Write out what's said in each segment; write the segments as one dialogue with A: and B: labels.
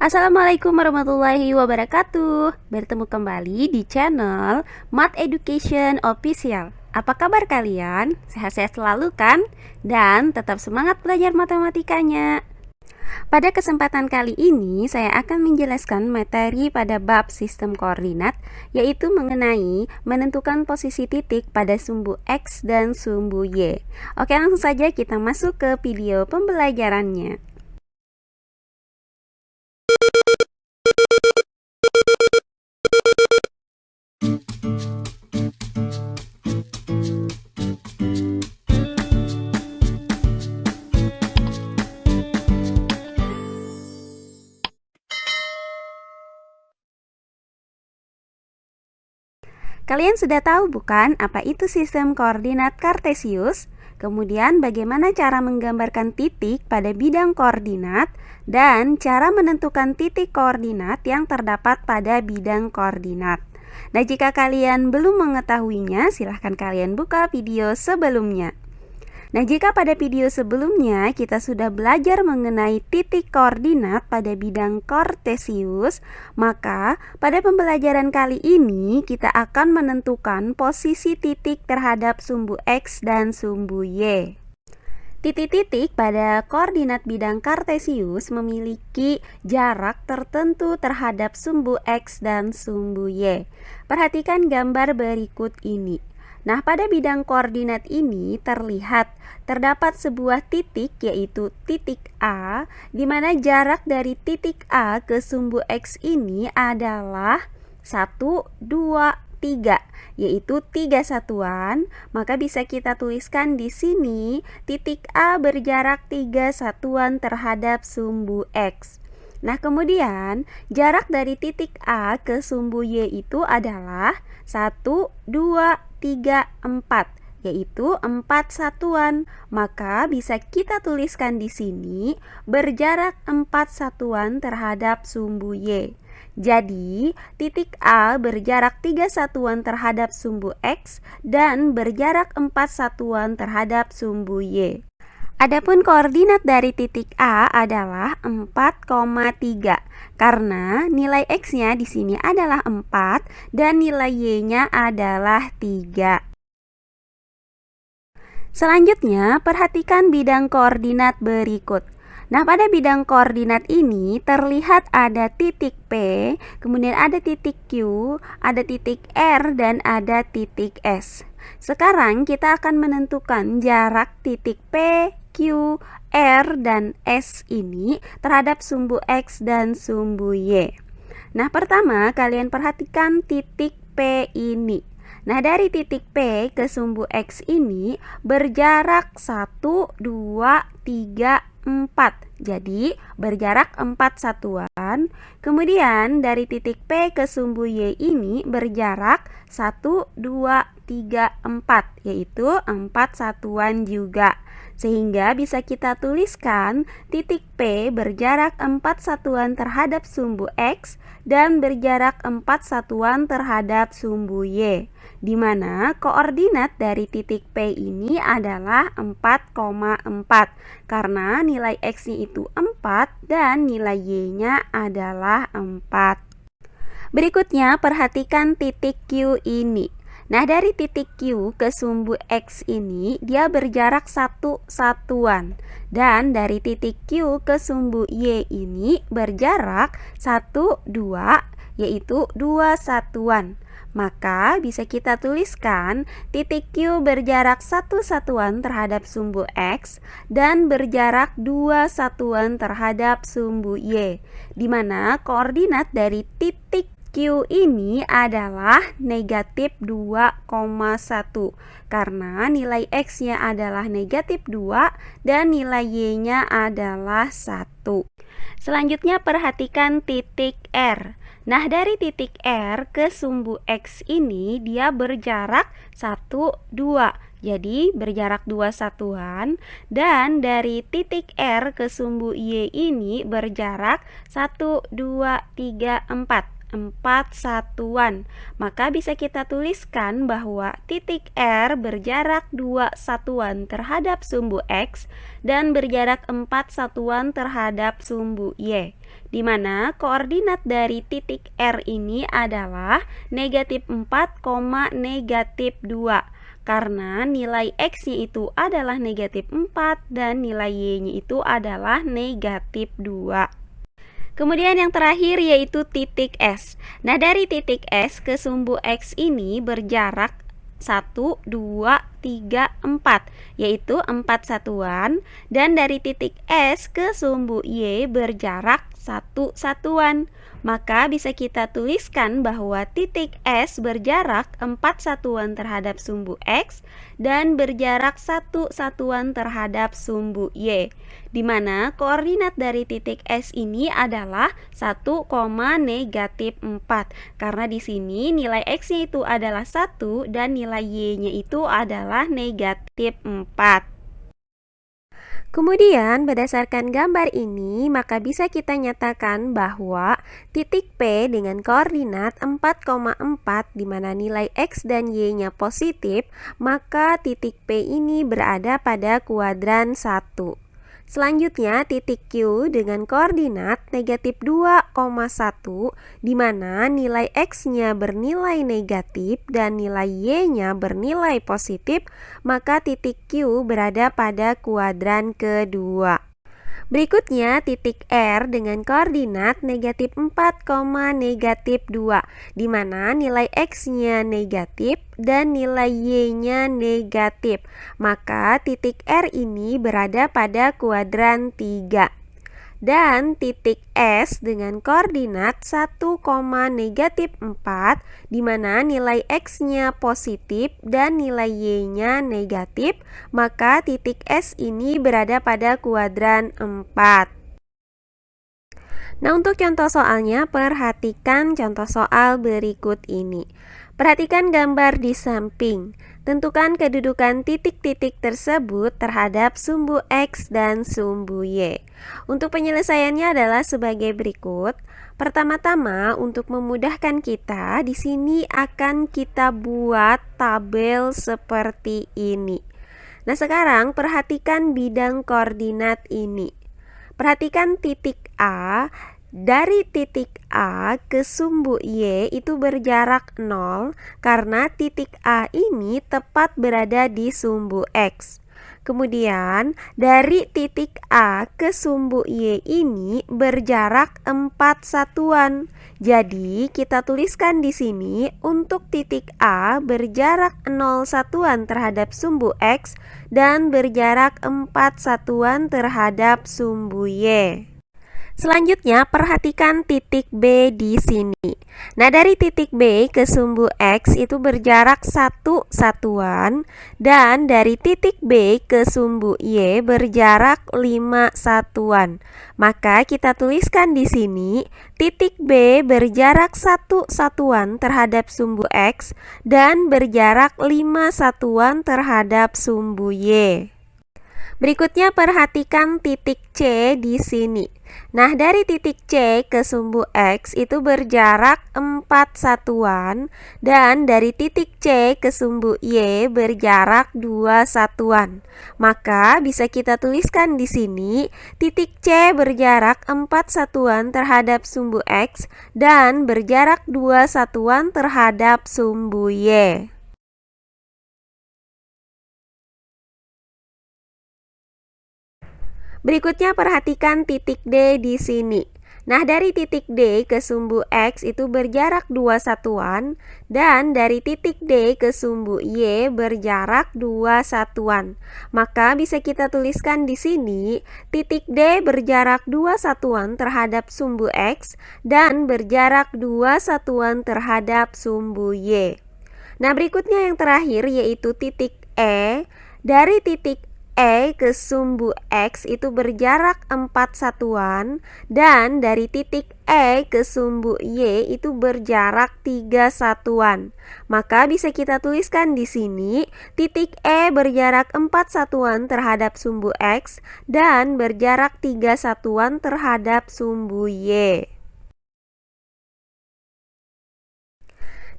A: Assalamualaikum warahmatullahi wabarakatuh. Bertemu kembali di channel Math Education Official. Apa kabar kalian? Sehat-sehat selalu kan? Dan tetap semangat belajar matematikanya. Pada kesempatan kali ini saya akan menjelaskan materi pada bab sistem koordinat, yaitu mengenai menentukan posisi titik pada sumbu X dan sumbu Y. Oke, langsung saja kita masuk ke video pembelajarannya. Kalian sudah tahu bukan apa itu sistem koordinat kartesius? Kemudian bagaimana cara menggambarkan titik pada bidang koordinat dan cara menentukan titik koordinat yang terdapat pada bidang koordinat. Nah, jika kalian belum mengetahuinya, silahkan kalian buka video sebelumnya. Nah, jika pada video sebelumnya kita sudah belajar mengenai titik koordinat pada bidang kartesius, maka pada pembelajaran kali ini kita akan menentukan posisi titik terhadap sumbu X dan sumbu Y. Titik-titik pada koordinat bidang kartesius memiliki jarak tertentu terhadap sumbu X dan sumbu Y. Perhatikan gambar berikut ini. Nah, pada bidang koordinat ini terdapat sebuah titik, yaitu titik A, di mana jarak dari titik A ke sumbu X ini adalah 1, 2, 3, yaitu 3 satuan. Maka bisa kita tuliskan di sini titik A berjarak 3 satuan terhadap sumbu X. Nah, kemudian jarak dari titik A ke sumbu Y itu adalah 1, 2, 3, 4, yaitu 4 satuan. Maka bisa kita tuliskan di sini berjarak 4 satuan terhadap sumbu Y. Jadi, titik A berjarak 3 satuan terhadap sumbu X dan berjarak 4 satuan terhadap sumbu Y. Adapun koordinat dari titik A adalah 4,3 karena nilai X-nya di sini adalah 4 dan nilai Y-nya adalah 3. Selanjutnya, perhatikan bidang koordinat berikut. Nah, pada bidang koordinat ini terlihat ada titik P, kemudian ada titik Q, ada titik R, dan ada titik S. Sekarang kita akan menentukan jarak titik P, Q, R, dan S ini terhadap sumbu X dan sumbu Y. Nah, pertama kalian perhatikan titik P ini. Nah, dari titik P ke sumbu X ini berjarak 1, 2, 3, 4. Jadi, berjarak 4 satuan. Kemudian, dari titik P ke sumbu Y ini berjarak 1, 2, 3, 4, yaitu 4 satuan juga. Sehingga bisa kita tuliskan titik P berjarak 4 satuan terhadap sumbu X dan berjarak 4 satuan terhadap sumbu Y, di mana koordinat dari titik P ini adalah 4,4 karena nilai X-nya itu 4 dan nilai Y-nya adalah 4. Berikutnya perhatikan titik Q ini. Nah, dari titik Q ke sumbu X ini dia berjarak 1 satuan. Dan dari titik Q ke sumbu Y ini berjarak 1, 2, yaitu 2 satuan. Maka bisa kita tuliskan titik Q berjarak 1 satuan terhadap sumbu X dan berjarak 2 satuan terhadap sumbu Y, di mana koordinat dari titik Q ini adalah negatif 2,1 karena nilai X-nya adalah negatif 2 dan nilai Y-nya adalah 1. Selanjutnya perhatikan titik R. Nah, dari titik R ke sumbu X ini dia berjarak 1, 2. Jadi berjarak 2 satuan. Dan dari titik R ke sumbu Y ini berjarak 1, 2, 3, 4. 4 satuan. Maka bisa kita tuliskan bahwa titik R berjarak 2 satuan terhadap sumbu X dan berjarak 4 satuan terhadap sumbu Y, di mana koordinat dari titik R ini adalah negatif 4, negatif 2. Karena nilai X-nya itu adalah negatif 4 dan nilai Y-nya itu adalah negatif 2. Kemudian yang terakhir yaitu titik S. Nah, dari titik S ke sumbu X ini berjarak 1, 2, 3, 4, yaitu 4 satuan, dan dari titik S ke sumbu Y berjarak 1 satuan. Maka bisa kita tuliskan bahwa titik S berjarak 4 satuan terhadap sumbu X dan berjarak 1 satuan terhadap sumbu Y, di mana koordinat dari titik S ini adalah 1, negatif 4. Karena di sini nilai X-nya itu adalah 1 dan nilai Y-nya itu adalah negatif 4. Kemudian berdasarkan gambar ini, maka bisa kita nyatakan bahwa titik P dengan koordinat 4,4 di mana nilai X dan Y-nya positif, maka titik P ini berada pada kuadran 1. Selanjutnya titik Q dengan koordinat negatif 2,1 di mana nilai X-nya bernilai negatif dan nilai Y-nya bernilai positif, maka titik Q berada pada kuadran kedua. Berikutnya titik R dengan koordinat negatif 4, negatif 2 di mana nilai X-nya negatif dan nilai Y-nya negatif. Maka titik R ini berada pada kuadran 3. Dan titik S dengan koordinat 1, negatif 4 di mana nilai X-nya positif dan nilai Y-nya negatif, maka titik S ini berada pada kuadran 4. Nah, untuk contoh soalnya, perhatikan contoh soal berikut ini. Perhatikan gambar di samping. Tentukan kedudukan titik-titik tersebut terhadap sumbu X dan sumbu Y. Untuk penyelesaiannya adalah sebagai berikut. Pertama-tama, untuk memudahkan kita, di sini akan kita buat tabel seperti ini. Nah, sekarang perhatikan bidang koordinat ini. Perhatikan titik A. Dari titik A ke sumbu Y itu berjarak 0 karena titik A ini tepat berada di sumbu X. Kemudian dari titik A ke sumbu Y ini berjarak 4 satuan. Jadi kita tuliskan di sini untuk titik A berjarak 0 satuan terhadap sumbu X dan berjarak 4 satuan terhadap sumbu Y. Selanjutnya perhatikan titik B di sini. Nah, dari titik B ke sumbu X itu berjarak 1 satuan dan dari titik B ke sumbu Y berjarak 5 satuan. Maka kita tuliskan di sini titik B berjarak 1 satuan terhadap sumbu X dan berjarak 5 satuan terhadap sumbu Y. Berikutnya perhatikan titik C di sini. Nah, dari titik C ke sumbu X itu berjarak 4 satuan dan dari titik C ke sumbu Y berjarak 2 satuan. Maka bisa kita tuliskan di sini titik C berjarak 4 satuan terhadap sumbu X dan berjarak 2 satuan terhadap sumbu Y. Berikutnya perhatikan titik D di sini. Nah, dari titik D ke sumbu X itu berjarak 2 satuan dan dari titik D ke sumbu Y berjarak 2 satuan. Maka bisa kita tuliskan di sini titik D berjarak 2 satuan terhadap sumbu X dan berjarak 2 satuan terhadap sumbu Y. Nah, berikutnya yang terakhir yaitu titik E. Dari titik E ke sumbu X itu berjarak 4 satuan dan dari titik E ke sumbu Y itu berjarak 3 satuan. Maka bisa kita tuliskan di sini titik E berjarak 4 satuan terhadap sumbu X dan berjarak 3 satuan terhadap sumbu Y.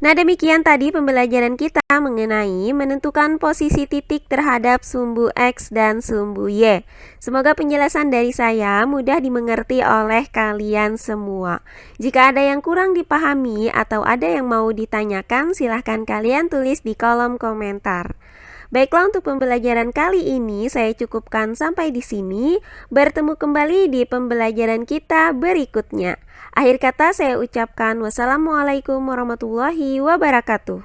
A: Nah, demikian tadi pembelajaran kita mengenai menentukan posisi titik terhadap sumbu X dan sumbu Y. Semoga penjelasan dari saya mudah dimengerti oleh kalian semua. Jika ada yang kurang dipahami atau ada yang mau ditanyakan, silahkan kalian tulis di kolom komentar. Baiklah, untuk pembelajaran kali ini saya cukupkan sampai di sini. Bertemu kembali di pembelajaran kita berikutnya. Akhir kata saya ucapkan wassalamualaikum warahmatullahi wabarakatuh.